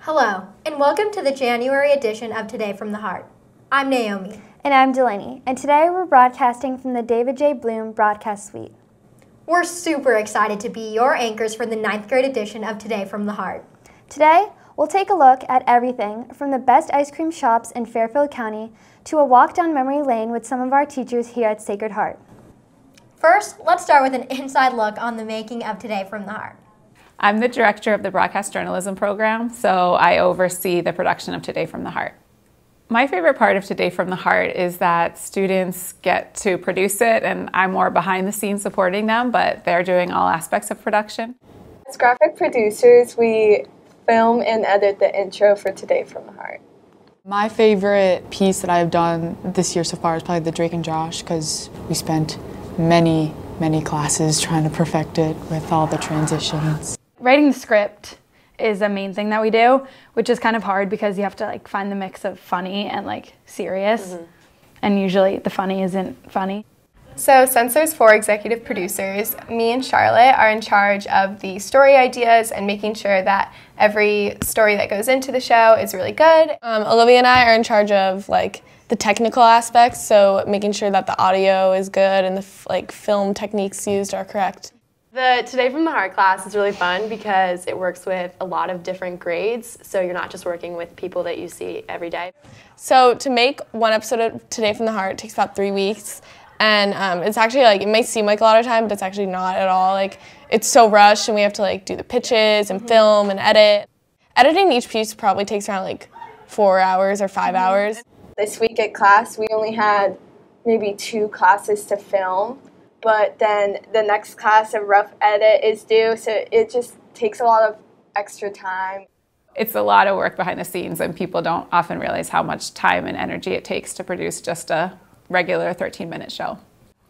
Hello, and welcome to the January edition of Today from the Heart. I'm Naomi. And I'm Delaney, and today we're broadcasting from the David J. Bloom Broadcast Suite. We're super excited to be your anchors for the 9th grade edition of Today from the Heart. Today, we'll take a look at everything from the best ice cream shops in Fairfield County to a walk down memory lane with some of our teachers here at Sacred Heart. First, let's start with an inside look on the making of Today from the Heart. I'm the director of the broadcast journalism program, so I oversee the production of Today from the Heart. My favorite part of Today from the Heart is that students get to produce it, and I'm more behind the scenes supporting them, but they're doing all aspects of production. As graphic producers, we film and edit the intro for Today from the Heart. My favorite piece that I've done this year so far is probably the Drake and Josh, because we spent many classes trying to perfect it with all the transitions. Writing the script is a main thing that we do, which is kind of hard because you have to find the mix of funny and serious. And usually the funny isn't funny. So since there's 4 executive producers, me and Charlotte are in charge of the story ideas and making sure that every story that goes into the show is really good. Olivia and I are in charge of the technical aspects, so making sure that the audio is good and the film techniques used are correct. The Today from the Heart class is really fun because it works with a lot of different grades, so you're not just working with people that you see every day. So to make one episode of Today from the Heart takes about 3 weeks, and it's actually it may seem like a lot of time, but it's actually not at all. It's so rushed, and we have to do the pitches and film and edit. Editing each piece probably takes around 4 hours or 5 hours. This week at class, we only had maybe 2 classes to film. But then the next class, a rough edit is due, so it just takes a lot of extra time. It's a lot of work behind the scenes, and people don't often realize how much time and energy it takes to produce just a regular 13-minute show.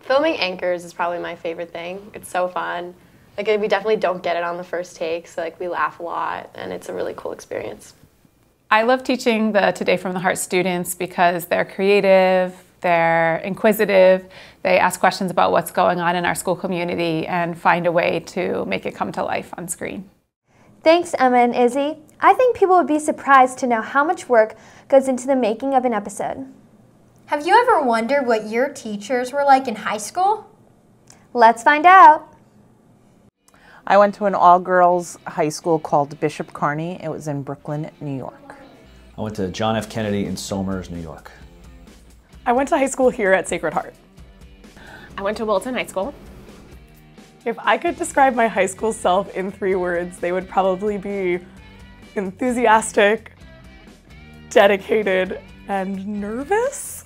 Filming anchors is probably my favorite thing. It's so fun. We definitely don't get it on the first take, so we laugh a lot, and it's a really cool experience. I love teaching the Today from the Heart students because they're creative, they're inquisitive, they ask questions about what's going on in our school community and find a way to make it come to life on screen. Thanks, Emma and Izzy. I think people would be surprised to know how much work goes into the making of an episode. Have you ever wondered what your teachers were like in high school? Let's find out. I went to an all-girls high school called Bishop Kearney. It was in Brooklyn, New York. I went to John F. Kennedy in Somers, New York. I went to high school here at Sacred Heart. I went to Wilton High School. If I could describe my high school self in 3 words, they would probably be enthusiastic, dedicated, and nervous.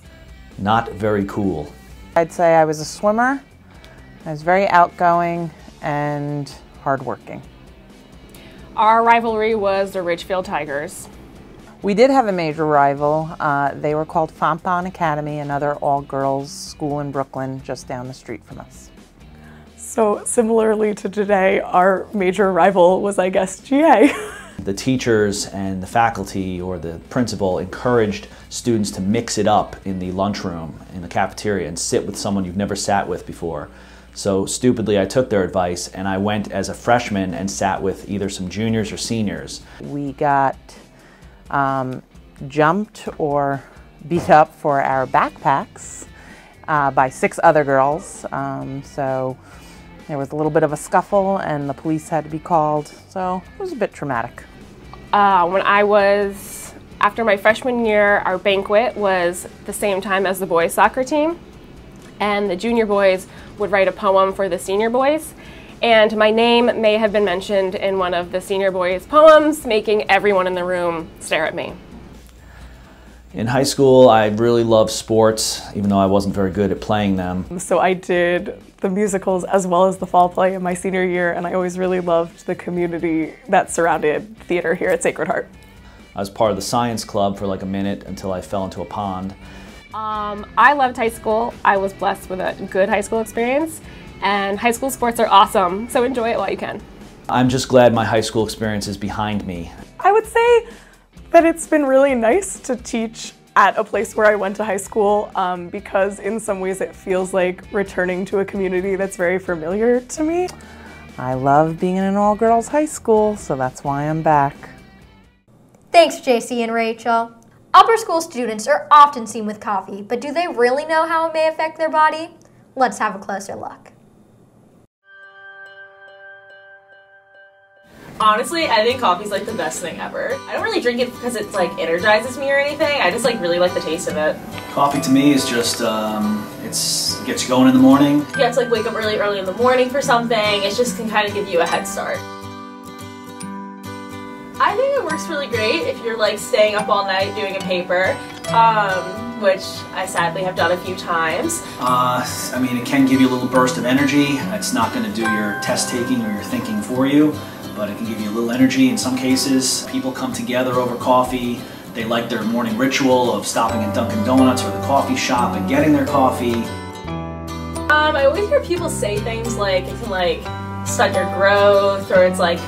Not very cool. I'd say I was a swimmer. I was very outgoing and hardworking. Our rivalry was the Ridgefield Tigers. We did have a major rival. They were called Fontbonne Academy, another all-girls school in Brooklyn, just down the street from us. So similarly to today, our major rival was, I guess, GA. The teachers and the faculty or the principal encouraged students to mix it up in the lunchroom, in the cafeteria, and sit with someone you've never sat with before. So stupidly, I took their advice and I went as a freshman and sat with either some juniors or seniors. We got jumped or beat up for our backpacks by 6 other girls. So there was a little bit of a scuffle and the police had to be called. So it was a bit traumatic. After my freshman year, our banquet was the same time as the boys' soccer team. And the junior boys would write a poem for the senior boys. And my name may have been mentioned in one of the senior boys' poems, making everyone in the room stare at me. In high school, I really loved sports, even though I wasn't very good at playing them. So I did the musicals as well as the fall play in my senior year, and I always really loved the community that surrounded theater here at Sacred Heart. I was part of the science club for a minute until I fell into a pond. I loved high school. I was blessed with a good high school experience, and high school sports are awesome, so enjoy it while you can. I'm just glad my high school experience is behind me. I would say that it's been really nice to teach at a place where I went to high school because in some ways it feels like returning to a community that's very familiar to me. I love being in an all-girls high school, so that's why I'm back. Thanks, JC and Rachel. Upper school students are often seen with coffee, but do they really know how it may affect their body? Let's have a closer look. Honestly, I think coffee's like the best thing ever. I don't really drink it because it's like energizes me or anything. I just like really like the taste of it. Coffee to me is just, it gets you going in the morning. You have to like wake up early in the morning for something. It just can kind of give you a head start. I think it works really great if you're like staying up all night doing a paper, which I sadly have done a few times. I mean, it can give you a little burst of energy. It's not going to do your test taking or your thinking for you, but it can give you a little energy. In some cases, people come together over coffee. They like their morning ritual of stopping at Dunkin' Donuts or the coffee shop and getting their coffee. I always hear people say things like it can like stunt your growth or it's like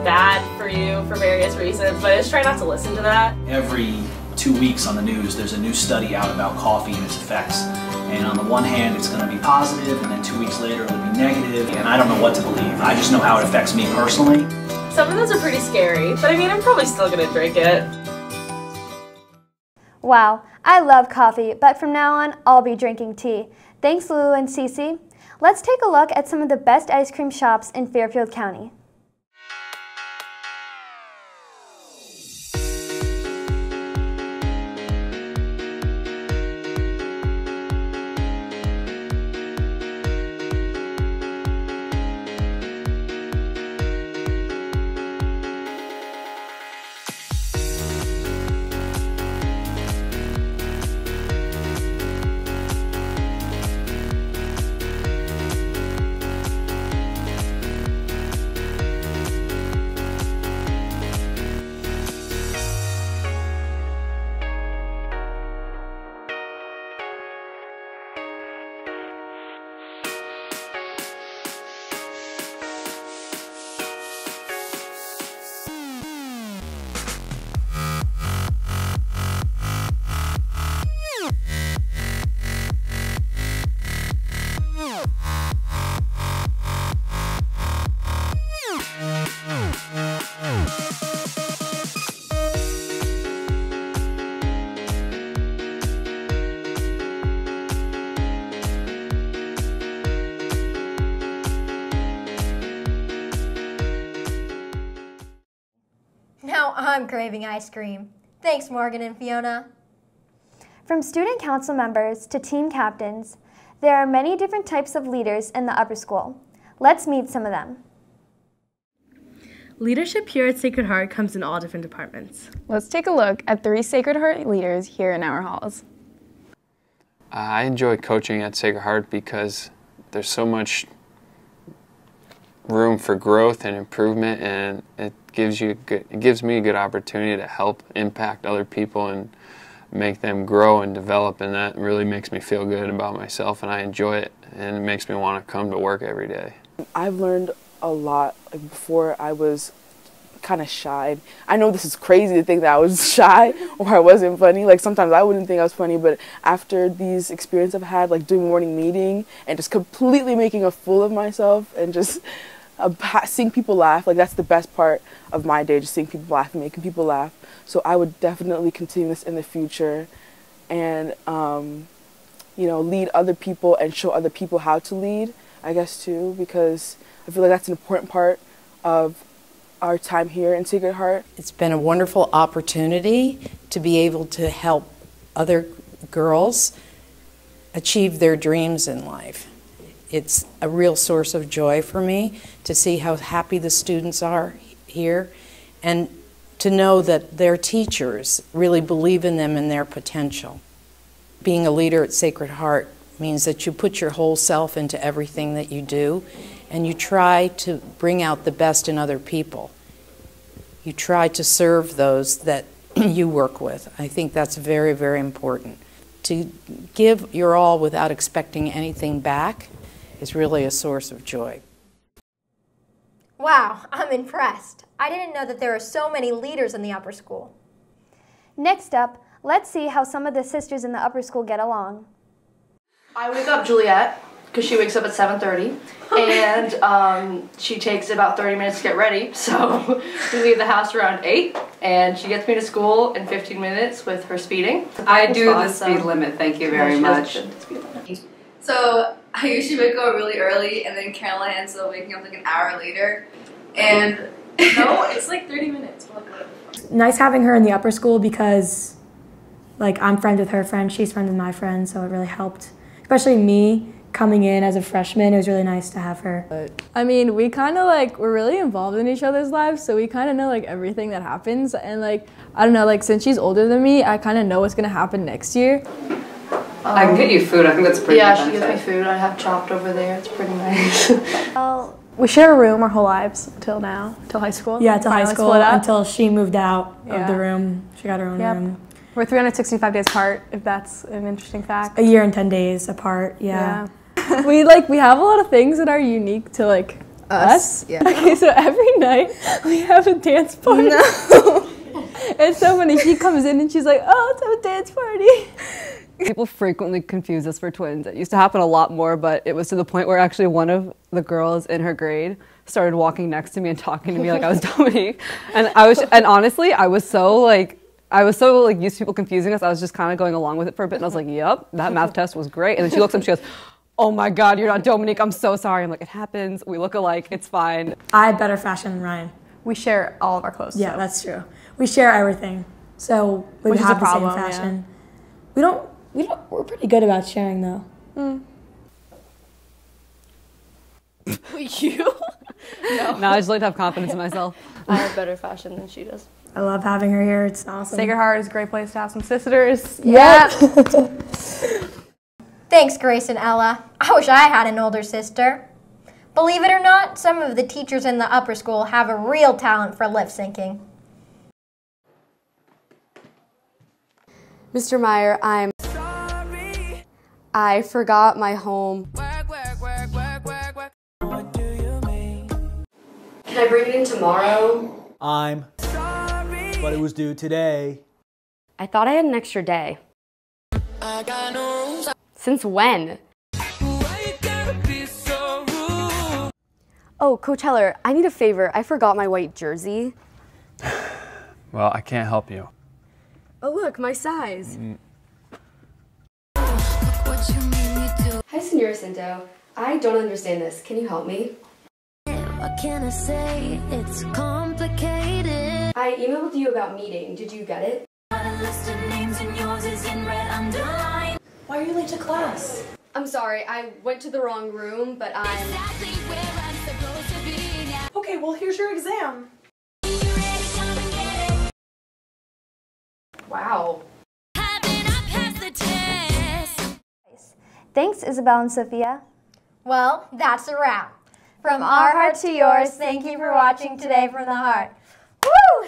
bad for you for various reasons, but I just try not to listen to that. Every 2 weeks on the news, there's a new study out about coffee and its effects. And on the one hand, it's going to be positive, and then 2 weeks later, it'll be negative, and I don't know what to believe. I just know how it affects me personally. Some of those are pretty scary, but I mean, I'm probably still going to drink it. Wow, I love coffee, but from now on, I'll be drinking tea. Thanks, Lulu and Cece. Let's take a look at some of the best ice cream shops in Fairfield County. Now I'm craving ice cream. Thanks, Morgan and Fiona. From student council members to team captains, there are many different types of leaders in the upper school. Let's meet some of them. Leadership here at Sacred Heart comes in all different departments. Let's take a look at 3 Sacred Heart leaders here in our halls. I enjoy coaching at Sacred Heart because there's so much room for growth and improvement, and it gives me a good opportunity to help impact other people and make them grow and develop, and that really makes me feel good about myself, and I enjoy it, and it makes me want to come to work every day. I've learned a lot. Like before, I was kind of shy. I know this is crazy to think that I was shy or I wasn't funny. Like sometimes I wouldn't think I was funny, but after these experiences I've had, like doing morning meeting and just completely making a fool of myself and just seeing people laugh, like that's the best part of my day, just seeing people laugh and making people laugh. So I would definitely continue this in the future and, you know, lead other people and show other people how to lead, I guess, too, because I feel like that's an important part of our time here in Sacred Heart. It's been a wonderful opportunity to be able to help other girls achieve their dreams in life. It's a real source of joy for me to see how happy the students are here and to know that their teachers really believe in them and their potential. Being a leader at Sacred Heart means that you put your whole self into everything that you do and you try to bring out the best in other people. You try to serve those that you work with. I think that's very, very important. To give your all without expecting anything back is really a source of joy. Wow, I'm impressed. I didn't know that there are so many leaders in the upper school. Next up, let's see how some of the sisters in the upper school get along. I wake up Juliet. because she wakes up at 7:30, and she takes about 30 minutes to get ready. So we leave the house around 8, and she gets me to school in 15 minutes with her speeding. I do the speed limit, thank you very much. So I usually wake up really early, and then Caroline ends up waking up like an hour later, and no, it's like 30 minutes. Nice having her in the upper school because, like, I'm friends with her friends, she's friends with my friends, so it really helped. Especially me coming in as a freshman, it was really nice to have her. I mean, we kind of like, we're really involved in each other's lives, so we kind of know like everything that happens, and like, I don't know, like since she's older than me, I kind of know what's gonna happen next year. I can get you food, I think that's pretty Yeah, she gives me food, I have Chopped over there, it's pretty nice. Well, we share a room our whole lives until now, till high school. Yeah, till high Finally school, split up. until she moved out of Yeah. the room. She got her own room. We're 365 days apart, if that's an interesting fact. A year and 10 days apart, yeah. we have a lot of things that are unique to like us. Yeah. Okay, so every night we have a dance party. No. It's so funny. She comes in and she's like, "Oh, let's have a dance party." People frequently confuse us for twins. It used to happen a lot more, but it was to the point where actually one of the girls in her grade started walking next to me and talking to me like I was Dominique. And honestly, I was so used to people confusing us. I was just kind of going along with it for a bit, and I was like, "Yep, that math test was great." And then she looks and she goes, "Oh my God, you're not Dominique. I'm so sorry." I'm like, "It happens. We look alike. It's fine." I have better fashion than Ryan. We share all of our clothes. Yeah, that's true. We share everything, so we Which is have a the same problem, fashion. We're pretty good about sharing though. You? No, I just like to have confidence in myself. I have better fashion than she does. I love having her here. It's awesome. Sacred Heart is a great place to have some sisters. Yeah. Thanks, Grace and Ella. I wish I had an older sister. Believe it or not, some of the teachers in the upper school have a real talent for lip syncing. Mr. Meyer, I forgot my home. Can I bring it in tomorrow? I'm sorry, but it was due today. I thought I had an extra day. Since when? Oh, Coach Heller, I need a favor. I forgot my white jersey. Well, I can't help you. Oh, look, my size. Hi, Senora Cinto. I don't understand this. Can you help me? What can I say? It's complicated. I emailed you about meeting. Did you get it? Why are you late to class? I'm sorry. I went to the wrong room, but I'm... Okay, well, here's your exam. Wow. Thanks, Isabel and Sophia. Well, that's a wrap. From our heart to yours, thank you for watching Today from the Heart. Woo!